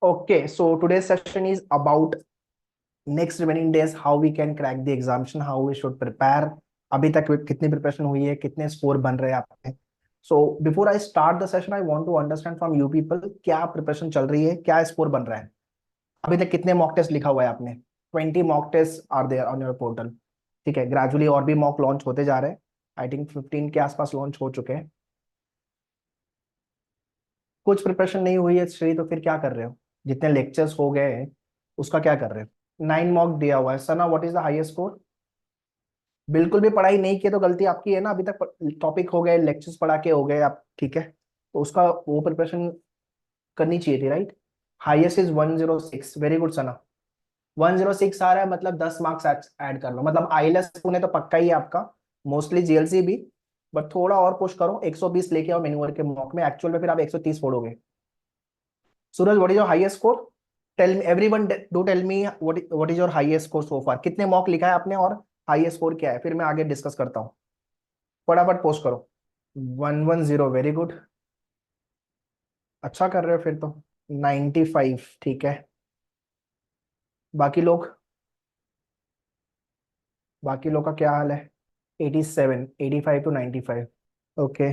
Okay, so today's session is about next remaining days, how we can crack the examination, how we should prepare. अभी तक कितनी preparation हुई है, कितने score बन रहे हैं आपके? So before I start the session I want to understand from you people, क्या प्रिपरेशन चल रही है, क्या स्कोर बन रहा है? अभी तक कितने मॉक टेस्ट लिखा हुआ है आपने? 20 mock test are there on your portal. ठीक है, ग्रेजुअली और भी मॉक लॉन्च होते जा रहे हैं। आई थिंक 15 के आसपास लॉन्च हो चुके हैं। कुछ प्रिपरेशन नहीं हुई है श्री, तो फिर क्या कर रहे हो? जितने लेक्चर्स हो गए हैं उसका क्या कर रहे हो? 9 मॉक दिया हुआ है। Sana, what is the highest score? बिल्कुल भी पढ़ाई नहीं की तो गलती आपकी है ना। अभी तक टॉपिक हो गए, लेक्चर्स पढ़ा के हो गए आप, ठीक है, तो उसका वो प्रिपरेशन करनी चाहिए थी, right? Highest is 106, very good Sana. 106 आ रहा है, मतलब 10 मार्क्स ऐड कर लो, मतलब आईएलएस पुणे तो पक्का ही है आपका, मोस्टली जीएलसी भी। बट थोड़ा और पुश करो, 120 लेके आओ मेन्यूअर के मॉक में, एक्चुअल में फिर आप 130 फोड़ोगे। Suraj, what is your highest score? Tell me everyone, do tell me what is your highest score so far. कितने मॉक लिखा है आपने और हाईएस्ट स्कोर क्या है, फिर मैं आगे डिस्कस करता हूँ। फटाफट पोस्ट करो। 110, वेरी गुड। अच्छा कर रहे हो फिर तो। 95, ठीक है। बाकी लोग, बाकी लोग का क्या हाल है? 87, 85 टू 95, ओके।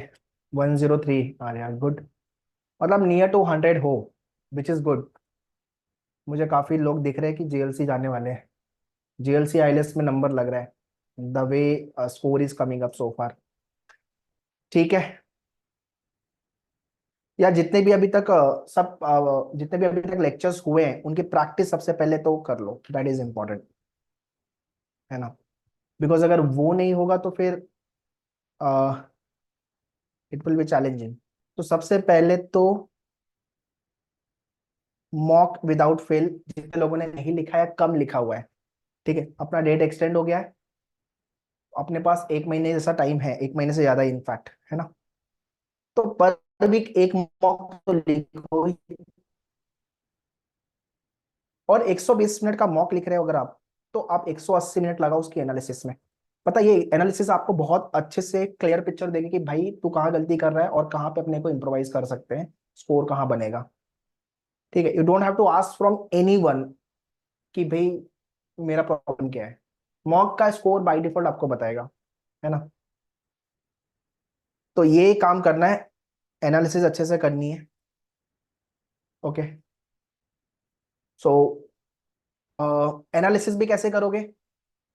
103 आ रहा, गुड। मतलब नियर टू 100 हो, विच इज गुड। मुझे काफी लोग दिख रहे हैं कि जेएलसी जाने वाले हैं। जीएलसी आईएलएस में नंबर लग रहा है, the way score is coming up so far. ठीक है, या जितने भी अभी तक जितने भी अभी तक लेक्चर्स हुए हैं उनकी प्रैक्टिस सबसे पहले तो कर लो, दैट इज इम्पोर्टेंट, है ना? बिकॉज अगर वो नहीं होगा तो फिर इट विल बी चैलेंजिंग। तो सबसे पहले तो मॉक विदाउट फेल, जितने लोगों ने नहीं लिखा है, कम लिखा हुआ है, ठीक है, अपना डेट एक्सटेंड हो गया है, अपने पास एक महीने जैसा टाइम है, एक महीने से ज्यादा इनफैक्ट, है ना? तो पर वीक एक मॉक तो लिखो ही। और 120 मिनट का मॉक लिख रहे हो अगर आप, तो आप 180 मिनट लगाओ उसकी एनालिसिस में। पता ये एनालिसिस आपको बहुत अच्छे से क्लियर पिक्चर देगी कि भाई तू कहाँ गलती कर रहा है और कहाँ पे अपने को इम्प्रोवाइज कर सकते हैं, स्कोर कहाँ बनेगा। ठीक है, you don't have to ask from anyone कि भाई मेरा प्रॉब्लम क्या है। मॉक का स्कोर बाय डिफॉल्ट आपको बताएगा, है ना? तो ये काम करना है, एनालिसिस अच्छे से करनी है। ओके, सो एनालिसिस भी कैसे करोगे?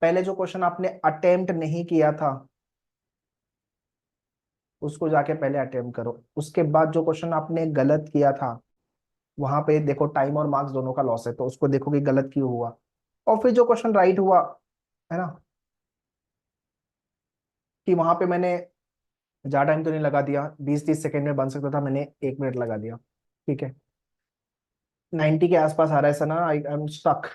पहले जो क्वेश्चन आपने अटेम्प्ट नहीं किया था उसको जाके पहले अटेम्प्ट करो। उसके बाद जो क्वेश्चन आपने गलत किया था, वहां पे देखो टाइम और मार्क्स दोनों का लॉस है, तो उसको देखो कि गलत क्यों हुआ। और फिर जो क्वेश्चन राइट हुआ, है ना, कि वहां पे मैंने ज्यादा टाइम तो नहीं लगा दिया, 20-30 सेकंड में बन सकता था, मैंने 1 मिनट लगा दिया, ठीक है। 90 के आसपास आ रहा है Sana, I am stuck.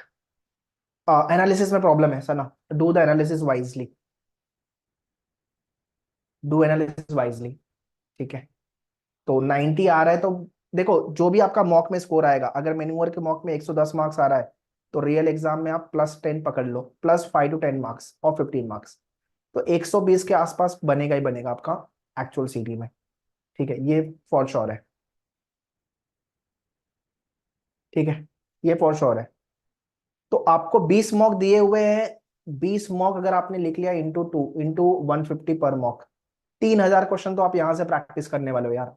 Analysis में प्रॉब्लम है Sana, do the analysis wisely, do analysis wisely, ठीक है। तो 90 आ रहा है तो देखो, जो भी आपका मॉक में स्कोर आएगा, अगर मेन्यूअर के मॉक में 110 मार्क्स आ रहा है, तो रियल एग्जाम में आप +10 पकड़ लो, +5 to 10 मार्क्स और 15 मार्क्स, तो 120 के आसपास बनेगा ही बनेगा आपका एक्चुअल सीटी में, ठीक है, ये फॉर श्योर है। ठीक है, ये फॉर श्योर है। तो आपको 20 मॉक दिए हुए हैं, 20 मॉक अगर आपने लिख लिया इंटू 2, इंटू 150 पर मॉक, 3000 क्वेश्चन तो आप यहां से प्रैक्टिस करने वाले हो यार।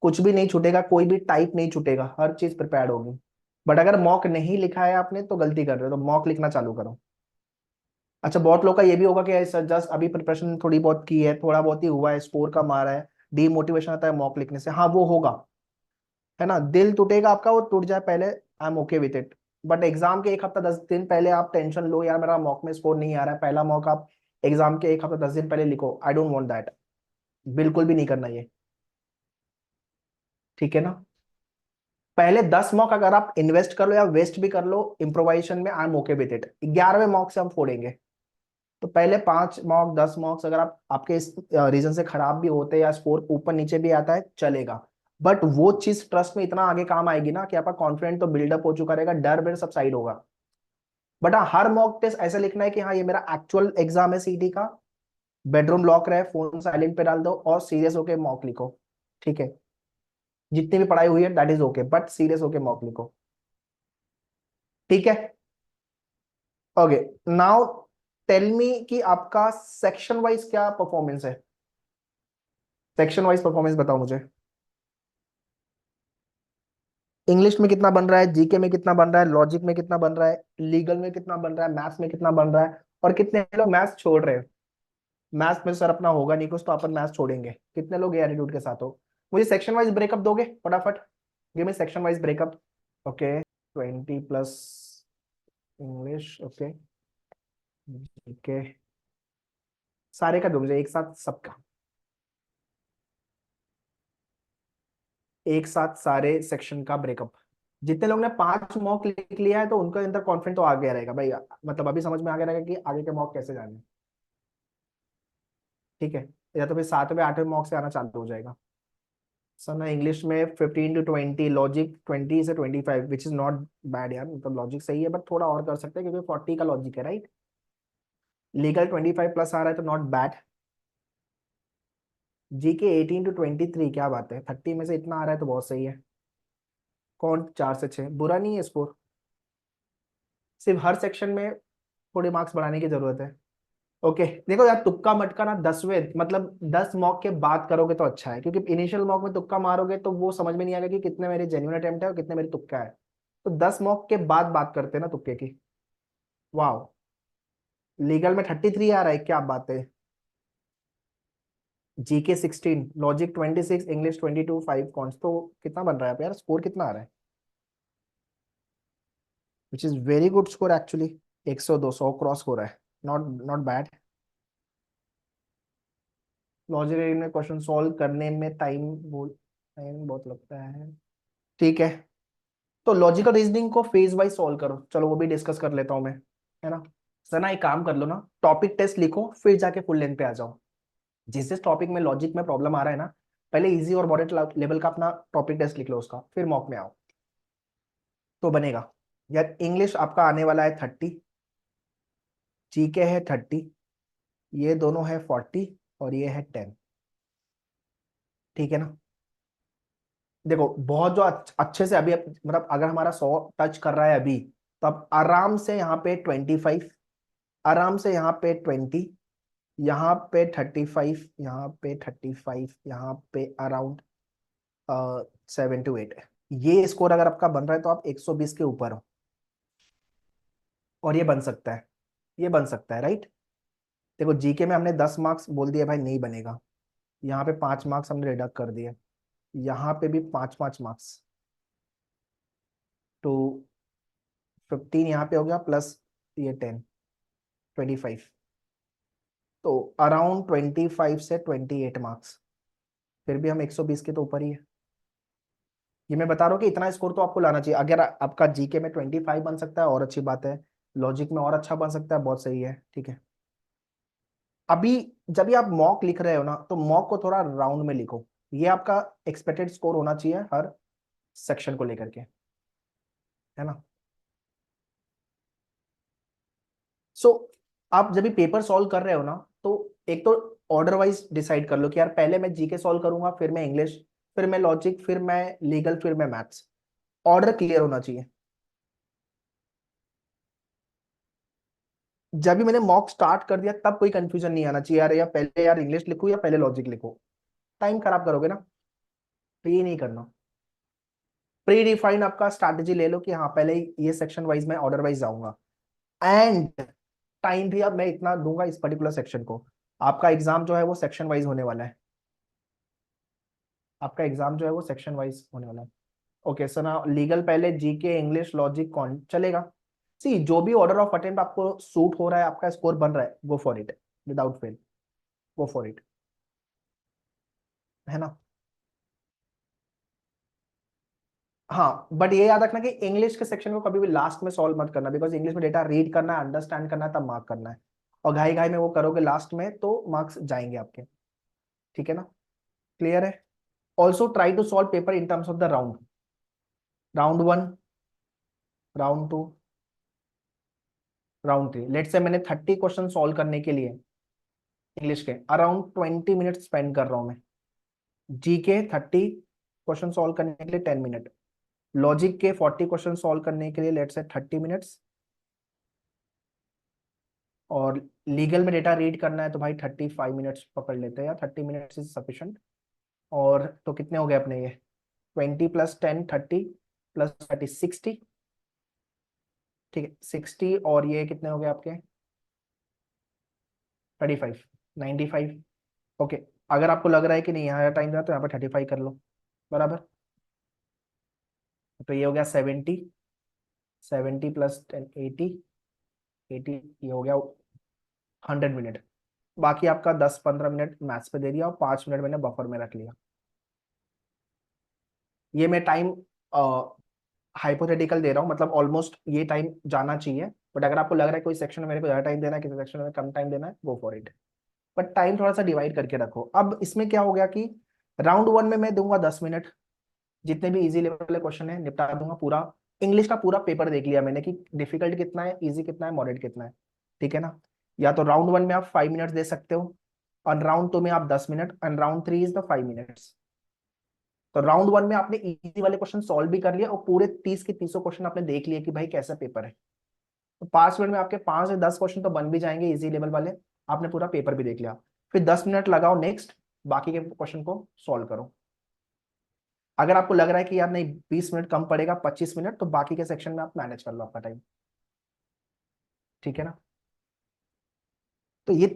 कुछ भी नहीं छूटेगा, कोई भी टाइप नहीं छूटेगा, हर चीज प्रिपेयर्ड होगी। बट अगर मॉक नहीं लिखा है आपने तो गलती कर रहे हो, तो मॉक लिखना चालू करो। अच्छा, बहुत लोग का ये भी होगा कि सर जस्ट अभी प्रिपरेशन थोड़ी बहुत की है, थोड़ा बहुत ही हुआ है, स्कोर कम आ रहा है, डीमोटिवेशन आता है मॉक लिखने से। हाँ वो होगा, है ना, दिल टूटेगा आपका, वो टूट जाए पहले, आई am okay with it. But exam के एक हफ्ता 10 दिन पहले आप टेंशन लो, यार मेरा मॉक में स्कोर नहीं आ रहा है, पहला मॉक आप एग्जाम के एक हफ्ता 10 दिन पहले लिखो, आई डोंट वांट दैट। बिल्कुल भी नहीं करना ये, ठीक है ना? पहले 10 मॉक अगर आप इन्वेस्ट कर लो या वेस्ट भी कर लो इम्प्रोवाइजेशन में, I am okay with it. 11वें मॉक से हम फोड़ेंगे। तो पहले 5 मॉक 10 मॉक्स अगर आप आपके इस रीजन से खराब भी होते हैं या स्कोर ऊपर नीचे भी आता है, चलेगा। बट वो चीज ट्रस्ट में इतना आगे काम आएगी ना कि आपका कॉन्फिडेंट तो बिल्डअप हो चुका रहेगा, डर वेर सब साइड होगा। बट हाँ, हर मॉक टेस्ट ऐसे लिखना है कि हाँ ये मेरा एक्चुअल एग्जाम है सीटी का। बेडरूम लॉक रहे, फोन साइलेंट पे डाल दो और सीरियस होके मॉक लिखो, ठीक है। जितनी भी पढ़ाई हुई है that is okay, but serious होके मॉक लिखो, ठीक है। ओके, नाउ टेल मी कि आपका सेक्शन वाइज क्या परफॉर्मेंस है, सेक्शन वाइज परफॉर्मेंस बताओ मुझे। इंग्लिश में कितना बन रहा है, जीके में कितना बन रहा है, लॉजिक में कितना बन रहा है, लीगल में कितना बन रहा है, मैथ्स में कितना बन रहा है, और कितने लोग मैथ्स छोड़ रहे हो। मैथ्स में सर अपना होगा नहीं कुछ तो अपन मैथ्स छोड़ेंगे, कितने लोग ये एटीट्यूड के साथ हो। मुझे सेक्शन वाइज ब्रेकअप दोगे फटाफट, give me section wise breakup. Okay, 20 plus English, okay, okay, सारे का दो मुझे एक साथ सबका, एक साथ सारे सेक्शन का ब्रेकअप। जितने लोग ने 5 मॉक लिख लिया है तो उनका अंदर कॉन्फिडेंट तो आ गया रहेगा भाई, मतलब अभी समझ में आ गया रहेगा कि आगे के मॉक कैसे जाने हैं, ठीक है। या तो फिर 7वें 8वें मॉक से आना चालू हो जाएगा। सर ना इंग्लिश में 15 to 20, लॉजिक 20 से 25, विच इज नॉट बैड यार, मतलब लॉजिक सही है, बट थोड़ा और कर सकते हैं क्योंकि 40 का लॉजिक है, राइट। लीगल 25 प्लस आ रहा है तो नॉट बैड। जी के 18 to 23, क्या बात है, 30 में से इतना आ रहा है तो बहुत सही है। कौन 4 से 6 बुरा नहीं है स्कोर, सिर्फ हर सेक्शन में थोड़े मार्क्स बढ़ाने की जरूरत है। ओके, देखो यार तुक्का मटका ना 10वें मतलब 10 मॉक के बाद करोगे तो अच्छा है, क्योंकि इनिशियल मॉक में तुक्का मारोगे तो वो समझ में नहीं आएगा कि कितने मेरे जेन्युइन अटेम्प्ट है और कितने मेरे तुक्का है। तो 10 मॉक के बाद बात करते हैं ना तुक्के की। वाह, लीगल में 33 आ रहा है, क्या बात है। जीके 16, लॉजिक 26, इंग्लिश 22, 5 कॉन्स, तो कितना बन रहा है यार, स्कोर कितना आ रहा है, which is very good score actually. 100 200 cross हो रहा है, नॉट नॉट बैड। लॉजिक में क्वेश्चन सॉल्व करने में टाइम बहुत लगता है, ठीक है। तो लॉजिकल रीजनिंग को फेज वाइज सॉल्व करो, चलो वो भी डिस्कस कर लेता हूँ मैं, है ना। सर ना एक काम कर लो ना, टॉपिक टेस्ट लिखो फिर जाके फुल लेंथ पे आ जाओ। जिस जिस टॉपिक में लॉजिक में प्रॉब्लम आ रहा है ना, पहले इजी और मॉडरेट लेवल का अपना टॉपिक टेस्ट लिख लो उसका, फिर मॉक में आओ तो बनेगा। यार इंग्लिश आपका आने वाला है 30, जीके है 30, ये दोनों है 40 और ये है 10, ठीक है ना। देखो बहुत जो अच्छे से अभी मतलब अगर हमारा 100 टच कर रहा है अभी, तो अब आराम से यहाँ पे 25, आराम से यहाँ पे 20, यहाँ पे 35, यहाँ पे 35, यहाँ पे अराउंड 7 to 8। ये स्कोर अगर आपका बन रहा है तो आप 120 के ऊपर हो, और ये बन सकता है, ये बन सकता है, राइट। देखो जीके में हमने 10 मार्क्स बोल दिया भाई नहीं बनेगा, यहाँ पे 5 मार्क्स हमने डिडक्ट कर दिए, यहाँ पे भी 5 5 मार्क्स, तो 15 यहाँ पे हो गया प्लस ये 10, 25, तो अराउंड 25 से 28 मार्क्स, फिर भी हम 120 के तो ऊपर ही है। ये मैं बता रहा हूँ कि इतना स्कोर तो आपको लाना चाहिए, अगर आपका जीके में 25 बन सकता है और अच्छी बात है, लॉजिक में और अच्छा बन सकता है, बहुत सही है, ठीक है। अभी जब भी आप मॉक लिख रहे हो ना तो मॉक को थोड़ा राउंड में लिखो, ये आपका एक्सपेक्टेड स्कोर होना चाहिए हर सेक्शन को लेकर के, है ना। सो आप जब भी पेपर सॉल्व कर रहे हो ना, तो एक तो ऑर्डर वाइज डिसाइड कर लो कि यार पहले मैं जीके सॉल्व करूंगा, फिर मैं इंग्लिश, फिर मैं लॉजिक, फिर मैं लीगल, फिर मैं मैथ्स। ऑर्डर क्लियर होना चाहिए। जब भी मैंने मॉक स्टार्ट कर दिया तब कोई कंफ्यूजन नहीं आना चाहिए, यार या पहले यार इंग्लिश लिखूं या पहले लॉजिक लिखूं, टाइम खराब करोगे ना, तो ये नहीं करना। प्री डिफाइंड आपका स्ट्रैटेजी ले लो कि हाँ पहले ये सेक्शन वाइज मैं ऑर्डर वाइज जाऊंगा, एंड टाइम भी अब मैं इतना दूंगा इस पर्टिकुलर सेक्शन को। आपका एग्जाम जो है वो सेक्शन वाइज होने वाला है, आपका एग्जाम जो है वो सेक्शन वाइज होने वाला है। ओके सर ना लीगल पहले, जीके इंग्लिश लॉजिक कौन चलेगा। सी जो भी ऑर्डर ऑफ अटेम्प्ट आपको सूट हो रहा है, आपका स्कोर बन रहा है, go for it, without fail, go for it, है ना। हाँ बट ये याद रखना कि इंग्लिश के सेक्शन को कभी भी लास्ट में सॉल्व मत करना, बिकॉज इंग्लिश में डेटा रीड करना है, अंडरस्टैंड करना है, तब मार्क करना है, और घाई घाई में वो करोगे लास्ट में तो मार्क्स जाएंगे आपके, ठीक है ना। क्लियर है। Also try to solve paper in terms of the round, round 1, round 2, round 3। Late से मैंने 30 क्वेश्चन सॉल्व करने के लिए इंग्लिश के अराउंड 20 मिनट स्पेंड कर रहा हूं मैं, जी के 30, क्वेश्चन सॉल्व करने के लिए 10 मिनट, लॉजिक के 40 क्वेश्चन सॉल्व करने के लिए लेट्स से 30 मिनट्स, और लीगल में डेटा रीड करना है तो भाई 35 मिनट्स पकड़ लेते हैं, या 30 मिनट्स इज सफिशिएंट। और तो कितने हो गए अपने ये, 20 + 10 30 + 30 60, ठीक है 60, और ये कितने हो गए आपके 35 95। ओके, अगर आपको लग रहा है कि नहीं यहाँ टाइम था तो यहाँ पर 35 कर लो, बराबर। तो ये हो गया 70, 70 + 10 80, 80, ये हो गया 100 मिनट। बाकी आपका 10-15 मिनट मैथ्स पे दे दिया और 5 मिनट मैंने बफर में रख लिया। ये मैं टाइम हाइपोथेटिकल दे रहा हूँ, मतलब ऑलमोस्ट ये टाइम जाना चाहिए, बट अगर आपको लग रहा है कोई सेक्शन में मेरे को ज्यादा टाइम देना है, किसी सेक्शन में कम टाइम देना है, go for it, but time थोड़ा सा डिवाइड करके रखो। अब इसमें क्या हो गया कि राउंड 1 में मैं दूंगा 10 मिनट, जितने भी इजी लेवल वाले क्वेश्चन है निपटा दूंगा पूरा। इंग्लिश का पूरा पेपर देख लिया मैंने कि डिफिकल्ट कितना है, इजी कितना है, मॉडरेट कितना है, ठीक है ना। या तो राउंड 1 में आप 5 मिनट दे सकते हो, और राउंड 2 में आप 10 minute, and round 3 is the 5 minutes. तो राउंड 1 में आपने इजी वाले क्वेश्चन सॉल्व भी कर लिया, और पूरे 30 के 30 क्वेश्चन आपने देख लिया कि भाई कैसा पेपर है। तो 5 मिनट में आपके 5 से 10 क्वेश्चन तो बन भी जाएंगे इजी लेवल वाले, आपने पूरा पेपर भी देख लिया। फिर 10 मिनट लगाओ नेक्स्ट, बाकी के क्वेश्चन को सॉल्व करो। अगर आपको लग रहा है कि यार नहीं 20 मिनट कम पड़ेगा, 25 मिनट, तो बाकी के सेक्शन में आप मैनेज कर लो आपका टाइम, ठीक है ना। तो ये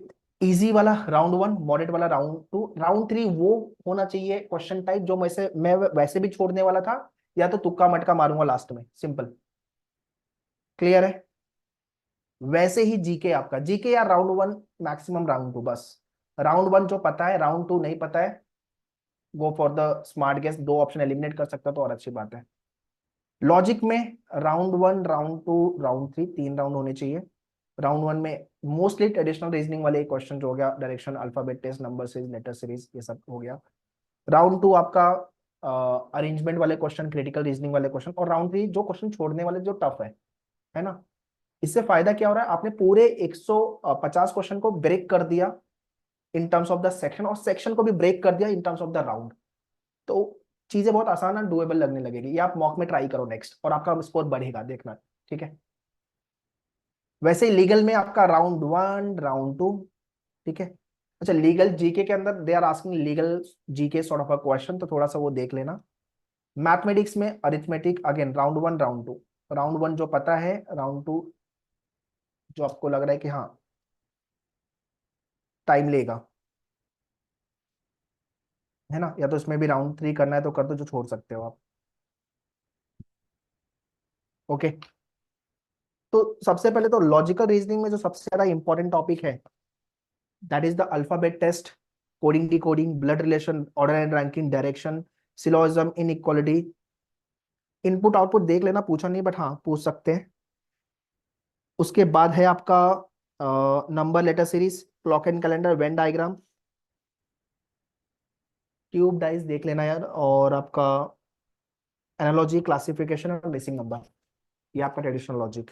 इजी वाला राउंड 1, मॉडरेट वाला राउंड 2, राउंड 3 वो होना चाहिए क्वेश्चन टाइप जो मैं वैसे भी छोड़ने वाला था, या तो तुक्का मटका मारूंगा लास्ट में, सिंपल, क्लियर है। वैसे ही जीके, आपका जीके या राउंड 1, मैक्सिमम राउंड 2 बस। राउंड 1 जो पता है, राउंड 2 नहीं पता है, go for the smart guess, 2 option eliminate कर सकता तो और अच्छी बात है। लॉजिक में राउंड 1, राउंड 2, राउंड 3, 3 राउंड होने चाहिए। राउंड 1 में मोस्टली ट्रेडिशनल रीजनिंग वाले क्वेश्चन जो हो गया, direction, alphabet test, number series, letter series, ये सब हो गया। राउंड 2 आपका अरेंजमेंट वाले क्वेश्चन, क्रिटिकल रीजनिंग वाले क्वेश्चन, और राउंड 3 जो क्वेश्चन छोड़ने वाले जो टफ है ना। इससे फायदा क्या हो रहा है, आपने पूरे 150 क्वेश्चन को ब्रेक कर दिया इन टर्म्स ऑफ द सेक्शन, और सेक्शन को भी ब्रेक कर दिया इन टर्म्स ऑफ द राउंड। तो चीजें बहुत आसान और डुएबल लगने लगेगी। ये आप मॉक में ट्राई करो नेक्स्ट, और आपका स्कोर बढ़ेगा, देखना, ठीक है। वैसे ही लीगल में आपका राउंड 1, राउंड 2, ठीक है। अच्छा, लीगल जीके के अंदर they are asking legal GK sort of a question, तो थोड़ा सा वो देख लेना। मैथमेटिक्स में arithmetic, again round 1, round 2, round 1 जो पता है, राउंड 2 जो आपको लग रहा है कि हाँ टाइम लेगा, है ना, या तो इसमें भी राउंड 3 करना है तो कर दो, जो छोड़ सकते हो आप। ओके, तो सबसे पहले तो लॉजिकल रीजनिंग में जो सबसे ज्यादा इंपॉर्टेंट टॉपिक है, that is the alphabet test, coding decoding, blood relation, order and ranking, direction, syllogism, inequality. Input output देख लेना, पूछा नहीं बट हाँ पूछ सकते हैं। उसके बाद है आपका number letter series, clock and calendar, Venn diagram, tube dice देख लेना यार, और आपका एनालॉजी, क्लासिफिकेशन और मिसिंग नंबर, ये आपका ट्रेडिशनल लॉजिक।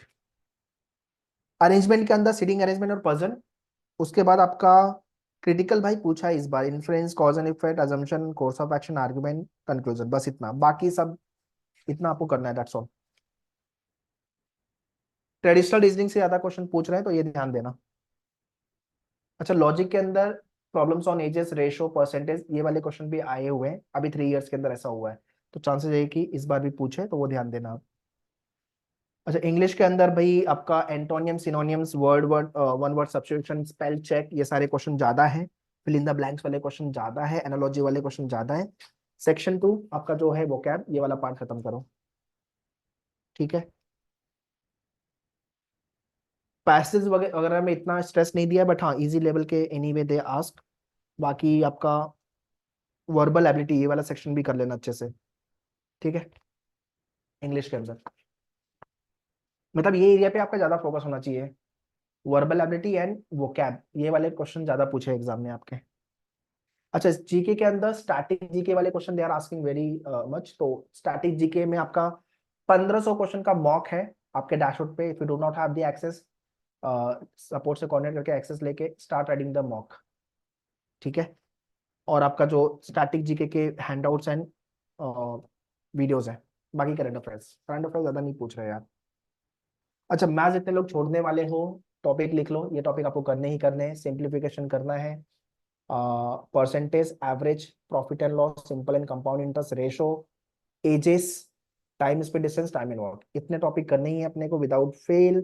अरेंजमेंट के अंदर सीटिंग अरेंजमेंट और पजल। उसके बाद आपका क्रिटिकल भाई पूछा है इस बार, influence, cause and effect, assumption, course of action, argument, conclusion, बस इतना, बाकी सब इतना आपको करना है, दैट्स ऑल। ट्रेडिशनल रीजनिंग से ज्यादा क्वेश्चन पूछ रहे हैं तो ये ध्यान देना। अच्छा, लॉजिक के अंदर problems on edges, ratio, percentage, ये वाले क्वेश्चन भी आए हुए हैं अभी 3 इयर्स के अंदर, ऐसा हुआ है, तो चांसेस है कि इस बार भी पूछे, तो वो ध्यान देना आप। अच्छा, इंग्लिश के अंदर भाई आपका antonym, synonyms, word word, one word substitution, spell check, ये सारे क्वेश्चन ज्यादा है। फिल इन द ब्लैंक्स वाले क्वेश्चन ज्यादा है, एनालॉजी वाले क्वेश्चन ज्यादा है। सेक्शन 2 आपका जो है वोकैब, ये वाला पार्ट खत्म करो, ठीक है। पैसेज वगैरह में इतना स्ट्रेस नहीं दिया, बट हाँ इजी लेवल के एनीवे दे आस्क। बाकी आपका वर्बल एबिलिटी, ये वाला सेक्शन भी कर लेना अच्छे से, ठीक है। इंग्लिश के अंदर मतलब ये एरिया पे आपका ज्यादा फोकस होना चाहिए, वर्बल एबिलिटी एंड वोकैब, ये वाले क्वेश्चन ज्यादा पूछे एग्जाम में आपके। अच्छा, जीके के अंदर स्टैटिक जीके वाले question they are asking very much, तो स्टैटिक जीके में आपका 1500 क्वेश्चन का मॉक है आपके डैशबोर्ड पे। If you do not have the access, support से कोऑर्डिनेट करके एक्सेस लेके स्टार्ट राइटिंग द मॉक, ठीक है। और आपका जो स्टैटिक जीके के हैंडआउट्स एंड वीडियोज हैं, बाकी करंट अफेयर्स ज्यादा नहीं पूछ रहे यार। अच्छा, मैथ्स जितने लोग छोड़ने वाले हो, टॉपिक लिख लो, ये टॉपिक आपको करने ही करने हैं। सिंप्लीफिकेशन करना है, percentage, average, profit and loss, simple and compound interest, ratio, ages, time speed distance, time and work, इतने टॉपिक करने ही है अपने को विदाउट फेल।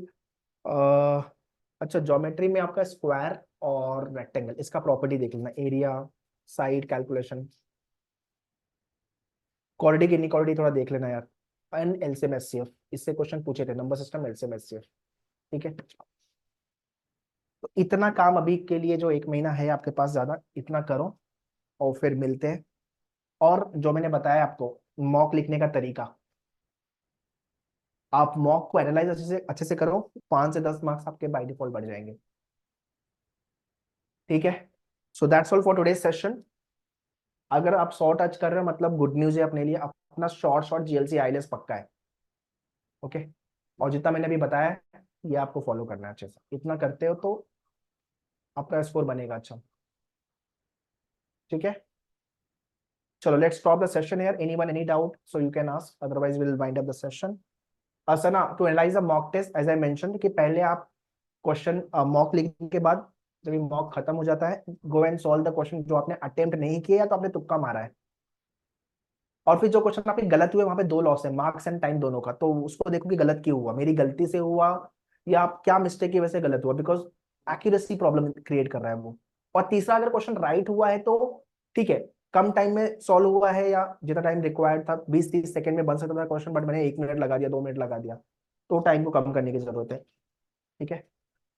अच्छा, ज्योमेट्री में आपका स्क्वायर और रेक्टेंगल, इसका प्रॉपर्टी देख लेना, area, side calculation, quadratic inequality थोड़ा देख लेना यार, एंड एलसीएम एचसीएफ, इससे क्वेश्चन पूछे थे, नंबर सिस्टम, एलसीएम एचसीएफ। ठीक है, तो इतना काम अभी के लिए, जो 1 महीना है आपके पास ज्यादा, इतना करो और फिर मिलते हैं। और जो मैंने बताया आपको मॉक लिखने का तरीका, आप मॉक को एनालाइज अच्छे से करो, 5 से 10 मार्क्स आपके बाय डिफॉल्ट बढ़ जाएंगे। ठीक है, so that's all for today session. अगर आप 100 टच कर रहे हो मतलब गुड न्यूज है अपने लिए, अपना शॉर्ट शॉर्ट जीएलसी आईएलएस पक्का है। ओके, और जितना मैंने अभी बताया है, ये आपको फॉलो करना है अच्छे से, इतना करते हो तो आपका स्कोर बनेगा अच्छा। ठीक है, चलो let's stop the session here. Anyone any doubt so you can ask, otherwise we will wind up the session. Asna, to analyse the mock test as I mention, कि पहले आप क्वेश्चन मॉक लिखने के बाद जब ये मॉक खत्म हो जाता है, go and solve the question जो आपने अटेम्प्ट नहीं किया तो आपने तुक्का मारा है, और फिर जो क्वेश्चन आपके गलत हुए वहां पे 2 लॉस है, मार्क्स एंड टाइम दोनों का, तो उसको देखो कि गलत क्यों हुआ, मेरी गलती से हुआ या आप क्या मिस्टेक की वजह से गलत हुआ, बिकॉज एक्यूरेसी प्रॉब्लम क्रिएट कर रहा है वो। और तीसरा, अगर क्वेश्चन राइट हुआ है तो ठीक है, कम टाइम में सॉल्व हुआ है, या जितना टाइम रिक्वायर्ड था 20-30 सेकंड में बन सकता था क्वेश्चन, बट मैंने 1 मिनट लगा दिया, 2 मिनट लगा दिया, तो टाइम को कम करने की जरूरत है। ठीक है,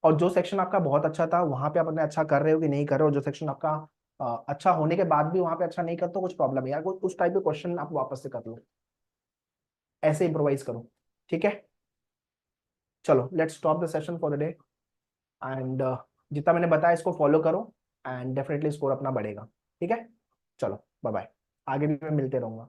और जो सेक्शन आपका बहुत अच्छा था वहां पे आप अपने अच्छा कर रहे हो कि नहीं कर रहे हो, जो सेक्शन आपका अच्छा होने के बाद भी वहां पे अच्छा नहीं कर, तो कुछ प्रॉब्लम है यार, उस टाइप के क्वेश्चन आप वापस से कर लो, ऐसे इम्प्रोवाइज करो। ठीक है, चलो let's stop the session for the day, and जितना मैंने बताया इसको फॉलो करो, एंड डेफिनेटली स्कोर अपना बढ़ेगा। ठीक है, चलो बाय बाय, आगे भी मैं मिलते रहूंगा।